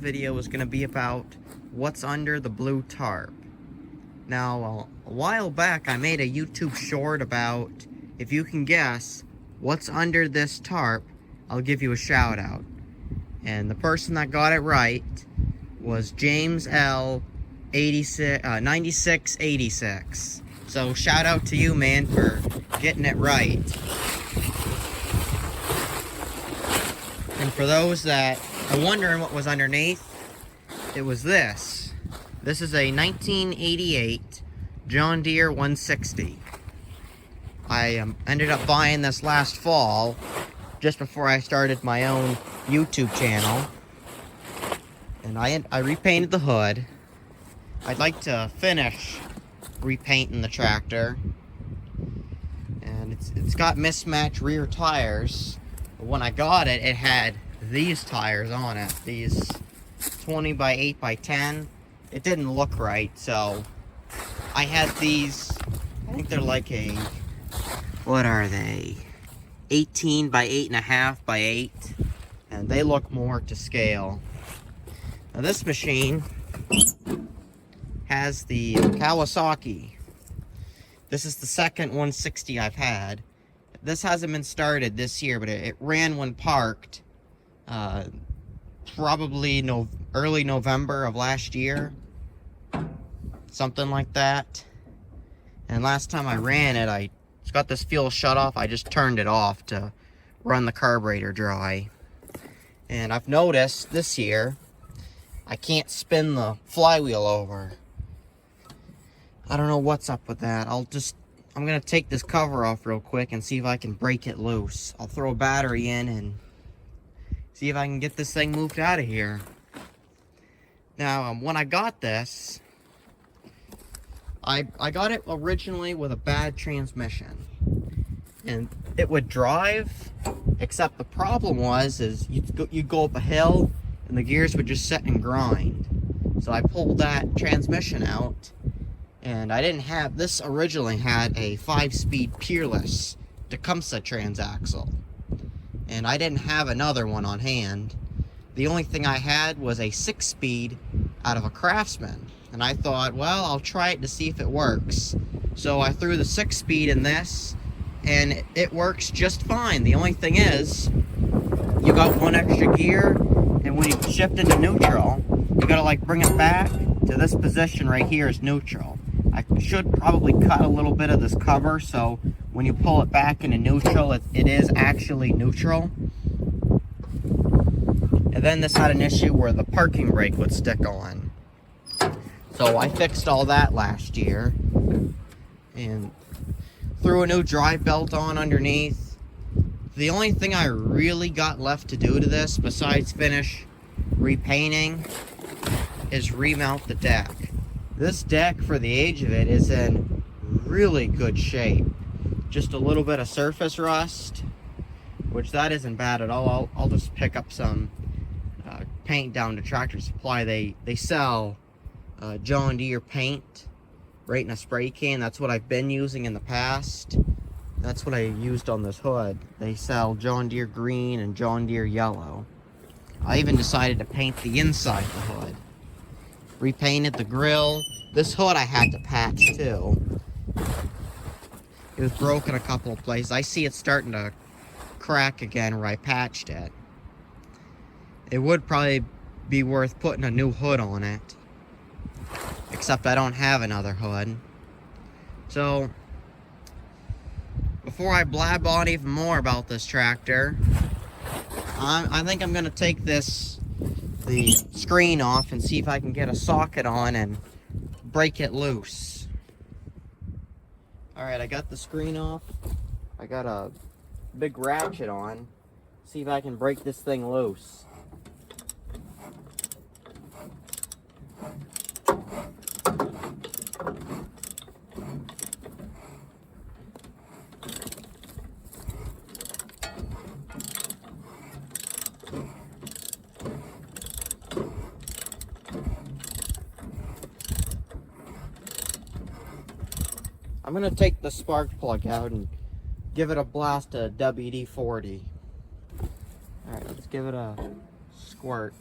video is going to be about what's under the blue tarp. Now, a while back I made a YouTube short about if you can guess what's under this tarp, I'll give you a shout out. And the person that got it right was James L 9686. So shout out to you, man, for getting it right. And for those that are wondering what was underneath, it was this. This is a 1988 John Deere 160. I ended up buying this last fall, just before I started my own YouTube channel. And I repainted the hood. I'd like to finish repainting the tractor. And it's got mismatched rear tires. But when I got it, it had these tires on it. These 20 by 8 by 10. It didn't look right, so I had these. I think they're like a, what are they? 18 by 8.5 by 8. And they look more to scale. Now this machine has the Kawasaki. This is the second 160 I've had. This hasn't been started this year, but it ran when parked. Probably early November of last year. Something like that. And last time I ran it, it's got this fuel shut off. I just turned it off to run the carburetor dry. And I've noticed this year, I can't spin the flywheel over. I don't know what's up with that. I'm gonna take this cover off real quick and see if I can break it loose. I'll throw a battery in and see if I can get this thing moved out of here. Now, when I got this, I got it originally with a bad transmission. And it would drive, except the problem is you'd go up a hill and the gears would just sit and grind. So I pulled that transmission out, and I didn't have, this originally had a 5-speed Peerless Tecumseh transaxle. And I didn't have another one on hand. The only thing I had was a 6-speed out of a Craftsman. And I thought, well, I'll try it to see if it works. So I threw the 6-speed in this, and it works just fine. The only thing is, you got one extra gear, and when you shift into neutral, you gotta like bring it back to this position right here is neutral. I should probably cut a little bit of this cover, so when you pull it back into neutral, it is actually neutral. And then this had an issue where the parking brake would stick on. So I fixed all that last year and threw a new drive belt on underneath. The only thing I really got left to do to this, besides finish repainting, is remount the deck. This deck, for the age of it, is in really good shape. Just a little bit of surface rust, which that isn't bad at all. I'll just pick up some paint down to Tractor Supply. They sell John Deere paint right in a spray can. That's what I've been using in the past. That's what I used on this hood. They sell John Deere green and John Deere yellow. I even decided to paint the inside of the hood. Repainted the grill. This hood I had to patch too. It was broken a couple of places. I see it starting to crack again where I patched it. It would probably be worth putting a new hood on it. Except I don't have another hood. So, before I blab on even more about this tractor, I think I'm going to take the screen off and see if I can get a socket on and break it loose. Alright, I got the screen off. I got a big ratchet on. See if I can break this thing loose. I'm going to take the spark plug out and give it a blast of WD-40. Alright, let's give it a squirt.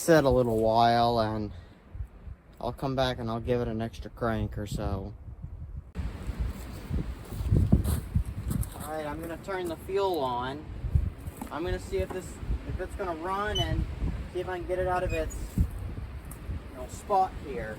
sit a little while, and I'll come back and I'll give it an extra crank or so. Alright, I'm gonna turn the fuel on. I'm gonna see if it's gonna run, and see if I can get it out of its spot here.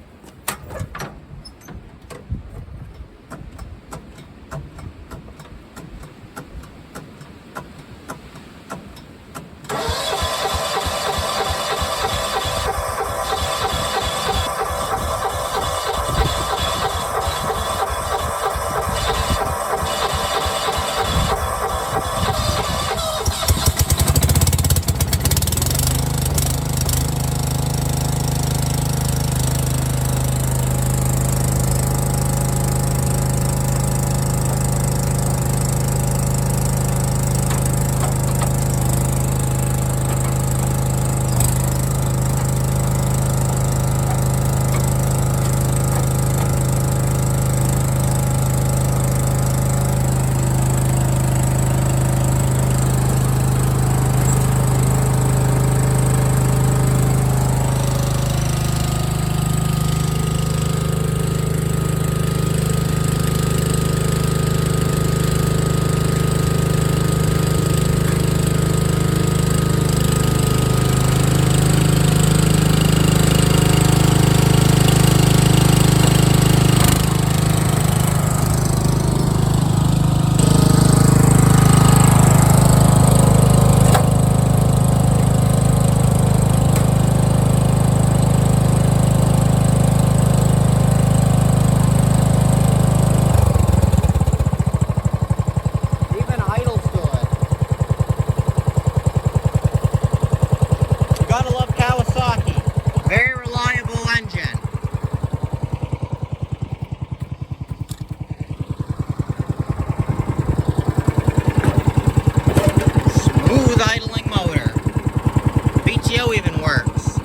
Even works.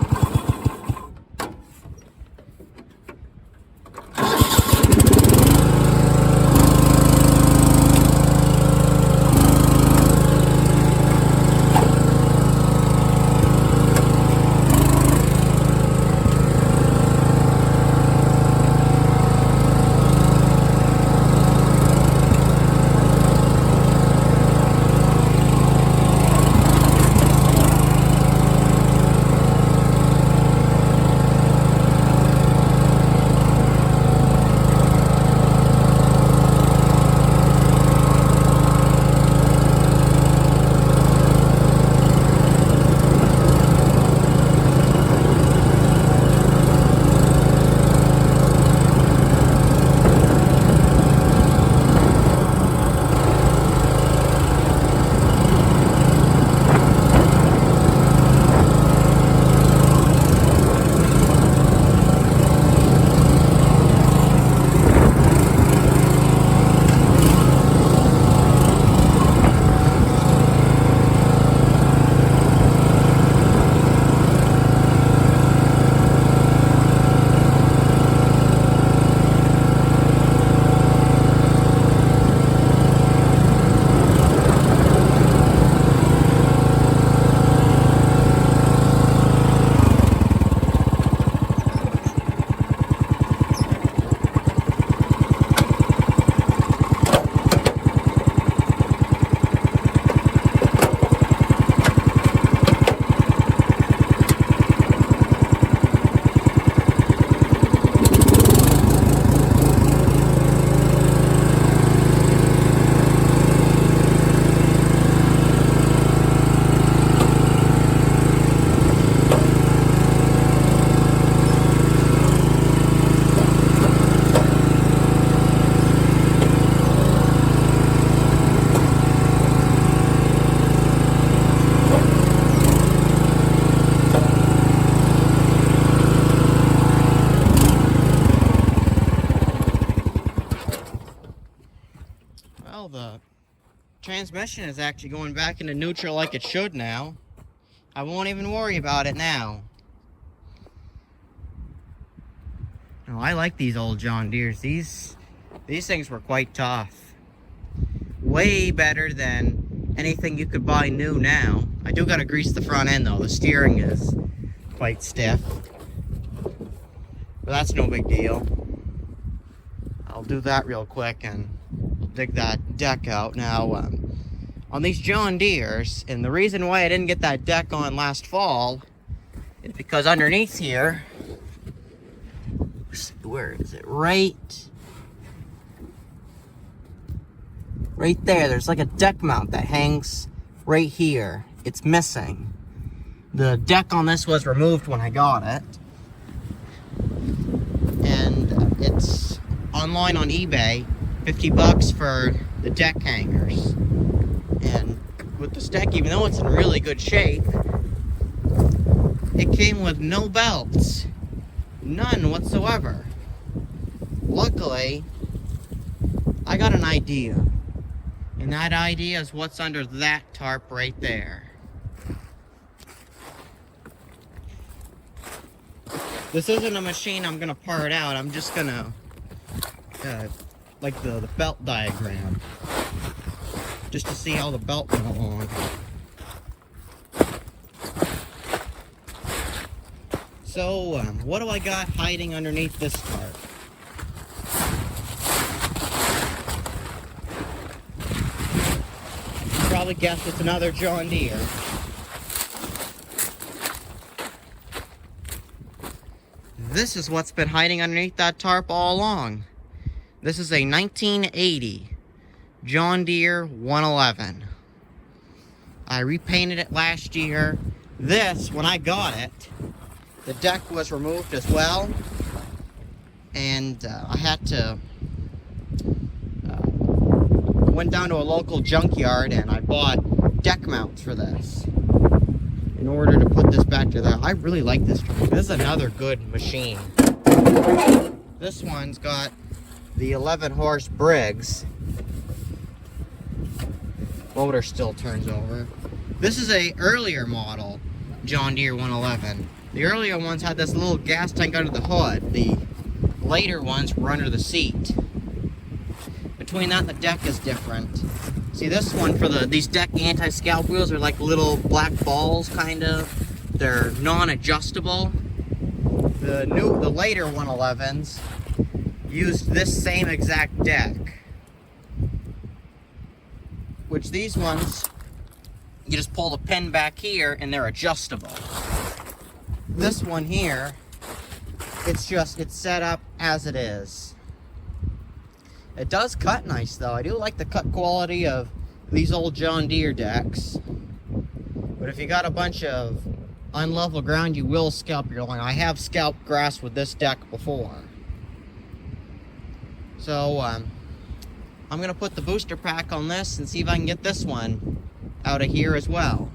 Well, the transmission is actually going back into neutral like it should now. I won't even worry about it now. Oh, I like these old John Deeres. These things were quite tough. Way better than anything you could buy new now. I do gotta grease the front end though. The steering is quite stiff. But that's no big deal. I'll do that real quick and dig that deck out. Now, on these John Deeres, and the reason why I didn't get that deck on last fall is because underneath here, where is it? Right there, there's like a deck mount that hangs right here. It's missing. The deck on this was removed when I got it. And it's online on eBay, 50 bucks for the deck hangers. And with this deck, even though it's in really good shape, it came with no belts. None whatsoever. Luckily, I got an idea. And that idea is what's under that tarp right there. This isn't a machine I'm gonna part out. I'm just gonna, like the belt diagram, just to see how the belt went along. So, what do I got hiding underneath this tarp? You probably guessed it's another John Deere. This is what's been hiding underneath that tarp all along. This is a 1980 John Deere 111. I repainted it last year. This, when I got it, the deck was removed as well. And I had to... went down to a local junkyard and I bought deck mounts for this in order to put this back together. I really like this truck. This is another good machine. This one's got the 11 horse Briggs. Motor still turns over. This is a earlier model John Deere 111. The earlier ones had this little gas tank under the hood. The later ones were under the seat. Between that and the deck is different. See, this one for these deck anti-scalp wheels are like little black balls, kind of. They're non-adjustable. The later 111s used this same exact deck. Which these ones, you just pull the pin back here and they're adjustable. This one here, it's set up as it is. It does cut nice though. I do like the cut quality of these old John Deere decks. But if you got a bunch of unlevel ground, you will scalp your lawn. I have scalped grass with this deck before. So, I'm going to put the booster pack on this and see if I can get this one out of here as well.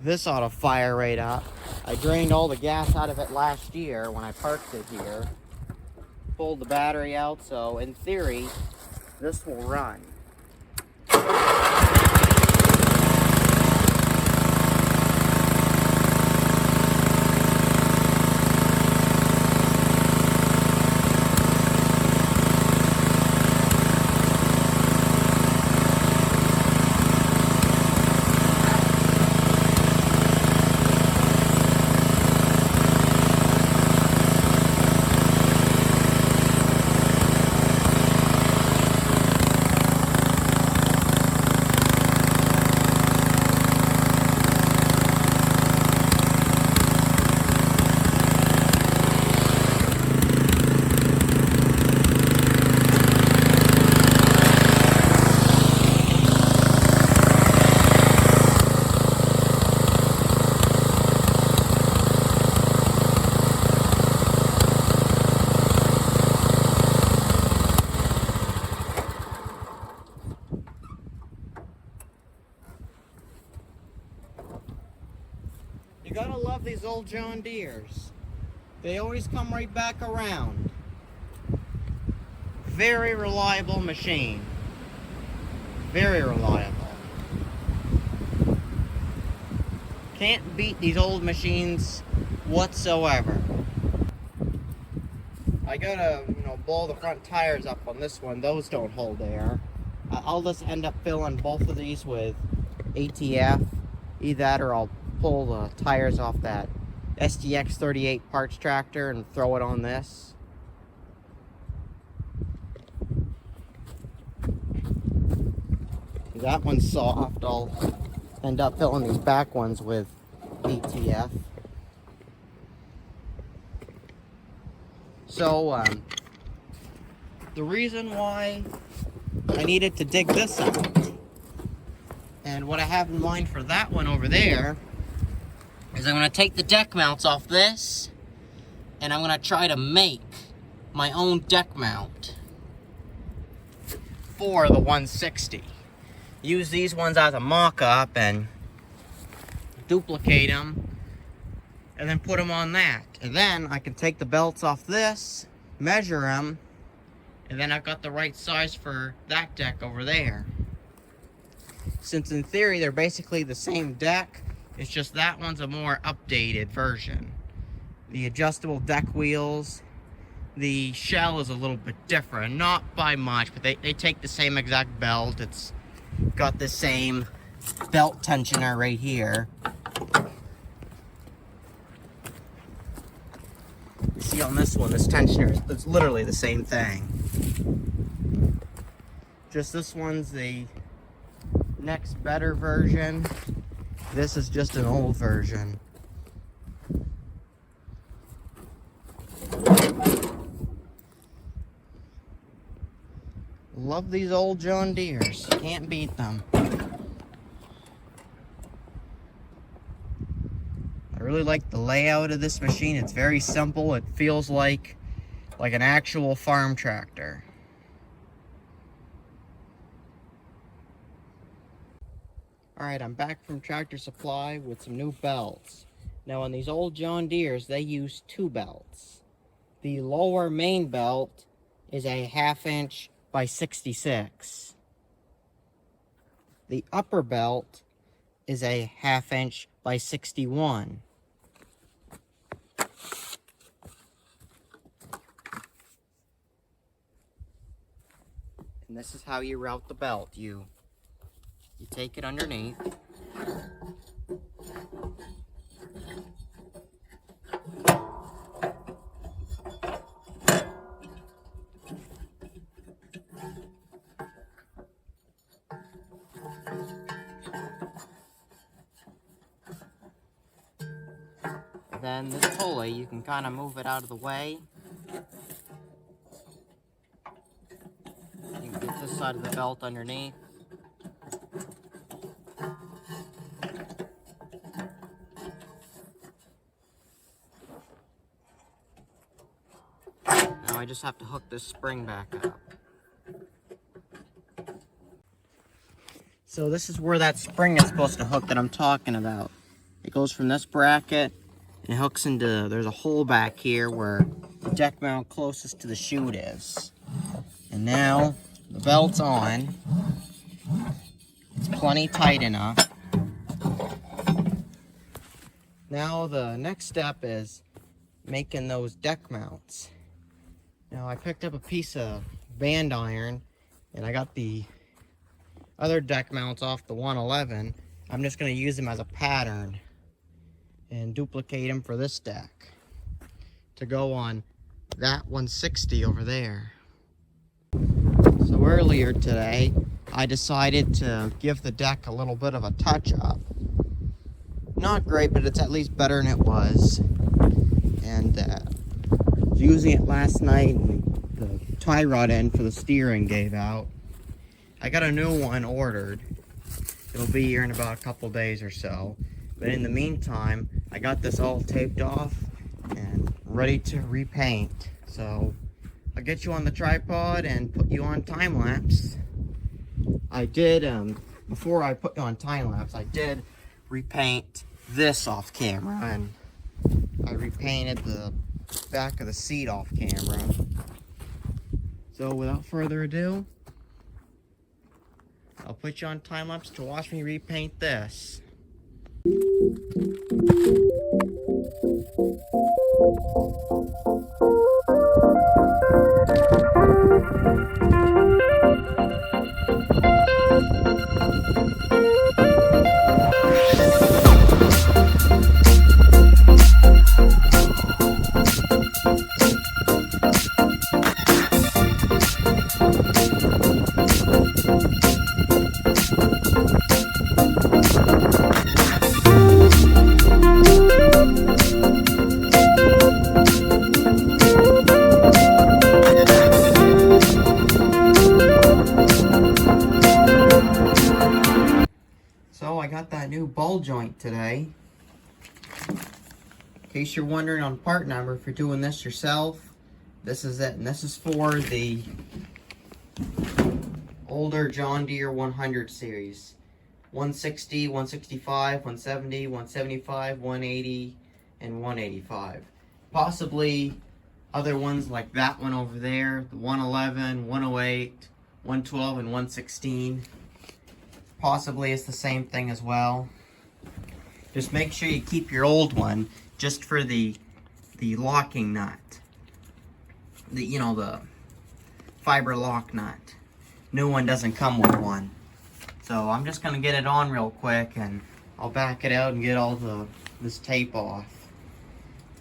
This ought to fire right up. I drained all the gas out of it last year when I parked it here. Pulled the battery out, so in theory, this will run. You gotta love these old John Deeres. They always come right back around. Very reliable machine. Very reliable. Can't beat these old machines whatsoever. I gotta, blow the front tires up on this one. Those don't hold air. I'll just end up filling both of these with ATF. Either that or I'll pull the tires off that SDX 38 parts tractor and throw it on this. That one's soft. I'll end up filling these back ones with ATF. So, the reason why I needed to dig this out, and what I have in mind for that one over there, is I'm going to take the deck mounts off this, and I'm going to try to make my own deck mount for the 160. Use these ones as a mock-up and duplicate them, and then put them on that. And then I can take the belts off this, measure them, and then I've got the right size for that deck over there. Since in theory they're basically the same deck, it's just that one's a more updated version. The adjustable deck wheels, the shell is a little bit different, not by much, but they take the same exact belt. It's got the same belt tensioner right here. You see on this one, this tensioner, it's literally the same thing. Just this one's the next better version. This is just an old version. Love these old John Deeres. Can't beat them. I really like the layout of this machine. It's very simple. It feels like an actual farm tractor. Alright, I'm back from Tractor Supply with some new belts. Now on these old John Deeres, they use 2 belts. The lower main belt is a 1/2 inch by 66. The upper belt is a 1/2 inch by 61. And this is how you route the belt. You take it underneath. Then this pulley, you can kind of move it out of the way. You can get this side of the belt underneath. Now I just have to hook this spring back up. So this is where that spring is supposed to hook that I'm talking about. It goes from this bracket and it hooks into, there's a hole back here where the deck mount closest to the chute is. And now the belt's on. It's plenty tight enough. Now the next step is making those deck mounts. Now I picked up a piece of band iron and I got the other deck mounts off the 111. I'm just going to use them as a pattern and duplicate them for this deck to go on that 160 over there. So earlier today I decided to give the deck a little bit of a touch up. Not great, but it's at least better than it was. And I was using it last night and the tie rod end for the steering gave out. I got a new one ordered. It'll be here in about a couple days or so. But in the meantime, I got this all taped off and ready to repaint. So I'll get you on the tripod and put you on time lapse. I did, before I put you on time lapse, I did repaint this off camera, and I repainted the back of the seat off camera. So without further ado, I'll put you on time lapse to watch me repaint this. joint today. In case you're wondering on part number, if you're doing this yourself, this is it. And this is for the older John Deere 100 series. 160, 165, 170, 175, 180, and 185. Possibly other ones like that one over there, the 111, 108, 112, and 116. Possibly it's the same thing as well. Just make sure you keep your old one just for the locking nut. The fiber lock nut. New one doesn't come with one. So I'm just gonna get it on real quick and I'll back it out and get all this tape off.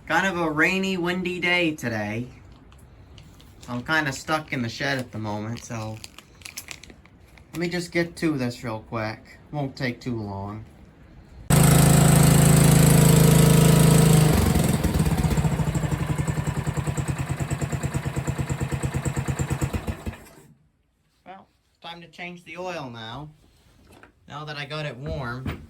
Kind of a rainy, windy day today. I'm kind of stuck in the shed at the moment, so let me just get to this real quick. Won't take too long. Well, time to change the oil now. Now that I got it warm.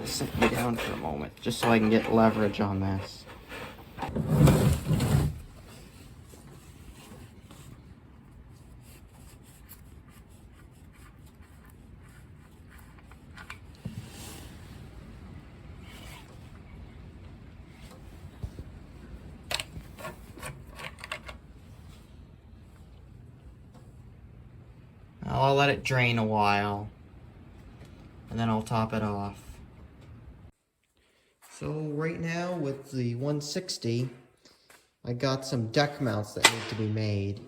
Sit me down for a moment, just so I can get leverage on this. I'll let it drain a while, and then I'll top it off. So right now with the 160, I got some deck mounts that need to be made.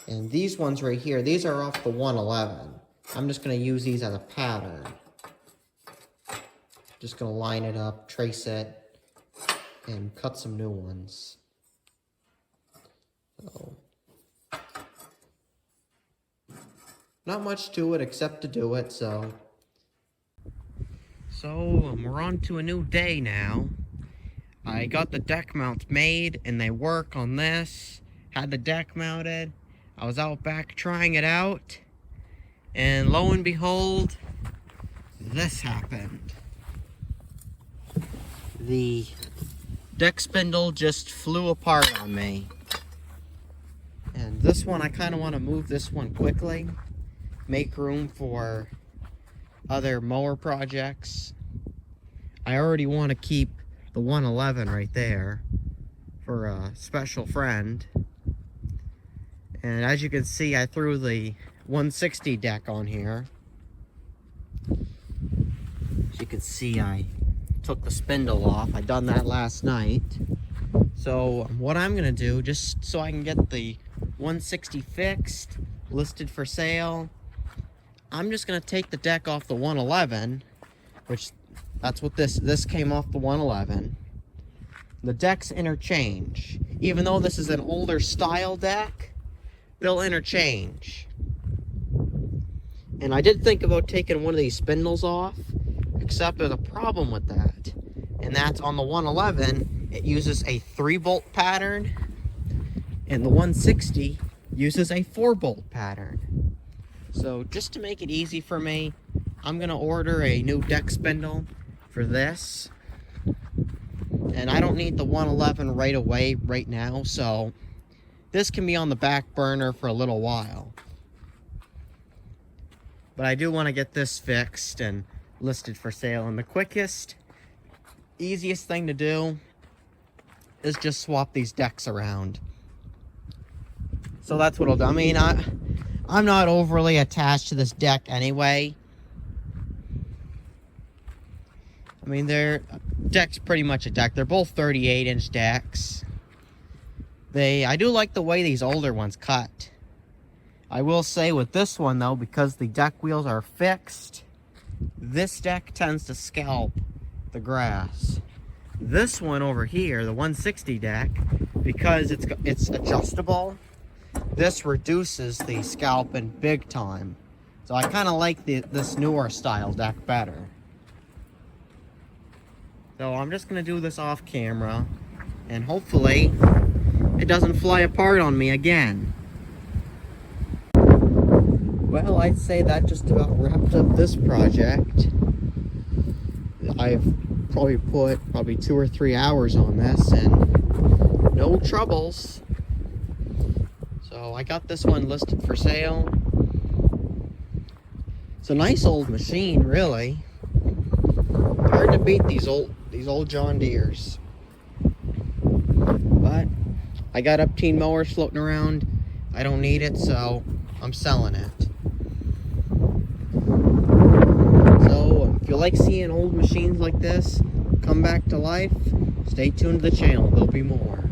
And these ones right here, these are off the 111. I'm just going to use these as a pattern. Just going to line it up, trace it, and cut some new ones. So, not much to it except to do it, so we're on to a new day now. I got the deck mounts made and they work on this. Had the deck mounted. I was out back trying it out. And lo and behold, this happened. The deck spindle just flew apart on me. And this one, I kind of want to move this one quickly. Make room for other mower projects. I already want to keep the 111 right there for a special friend. And as you can see, I threw the 160 deck on here. As you can see, I took the spindle off. I done that last night. So what I'm gonna do, just so I can get the 160 fixed, listed for sale, I'm just gonna take the deck off the 111, which that's what this came off the 111. The decks interchange. Even though this is an older style deck, they'll interchange. And I did think about taking one of these spindles off, except there's a problem with that. And that's on the 111, it uses a 3-bolt pattern, and the 160 uses a 4-bolt pattern. So just to make it easy for me, I'm gonna order a new deck spindle for this. And I don't need the 111 right away, right now, so this can be on the back burner for a little while. But I do want to get this fixed and listed for sale. And the quickest, easiest thing to do is just swap these decks around. So that's what I'll do. I mean, I'm not overly attached to this deck anyway. I mean, deck's pretty much a deck. They're both 38-inch decks. I do like the way these older ones cut. I will say with this one, though, because the deck wheels are fixed, this deck tends to scalp the grass. This one over here, the 160 deck, because it's adjustable, this reduces the scalping big time. So I kind of like this newer style deck better. So I'm just going to do this off camera. and hopefully it doesn't fly apart on me again. Well, I'd say that just about wrapped up this project. I've probably put 2 or 3 hours on this and no troubles. So I got this one listed for sale. It's a nice old machine, really. Hard to beat these old John Deeres. But I got upteen mowers floating around. I don't need it, so I'm selling it. So if you like seeing old machines like this come back to life, stay tuned to the channel. There'll be more.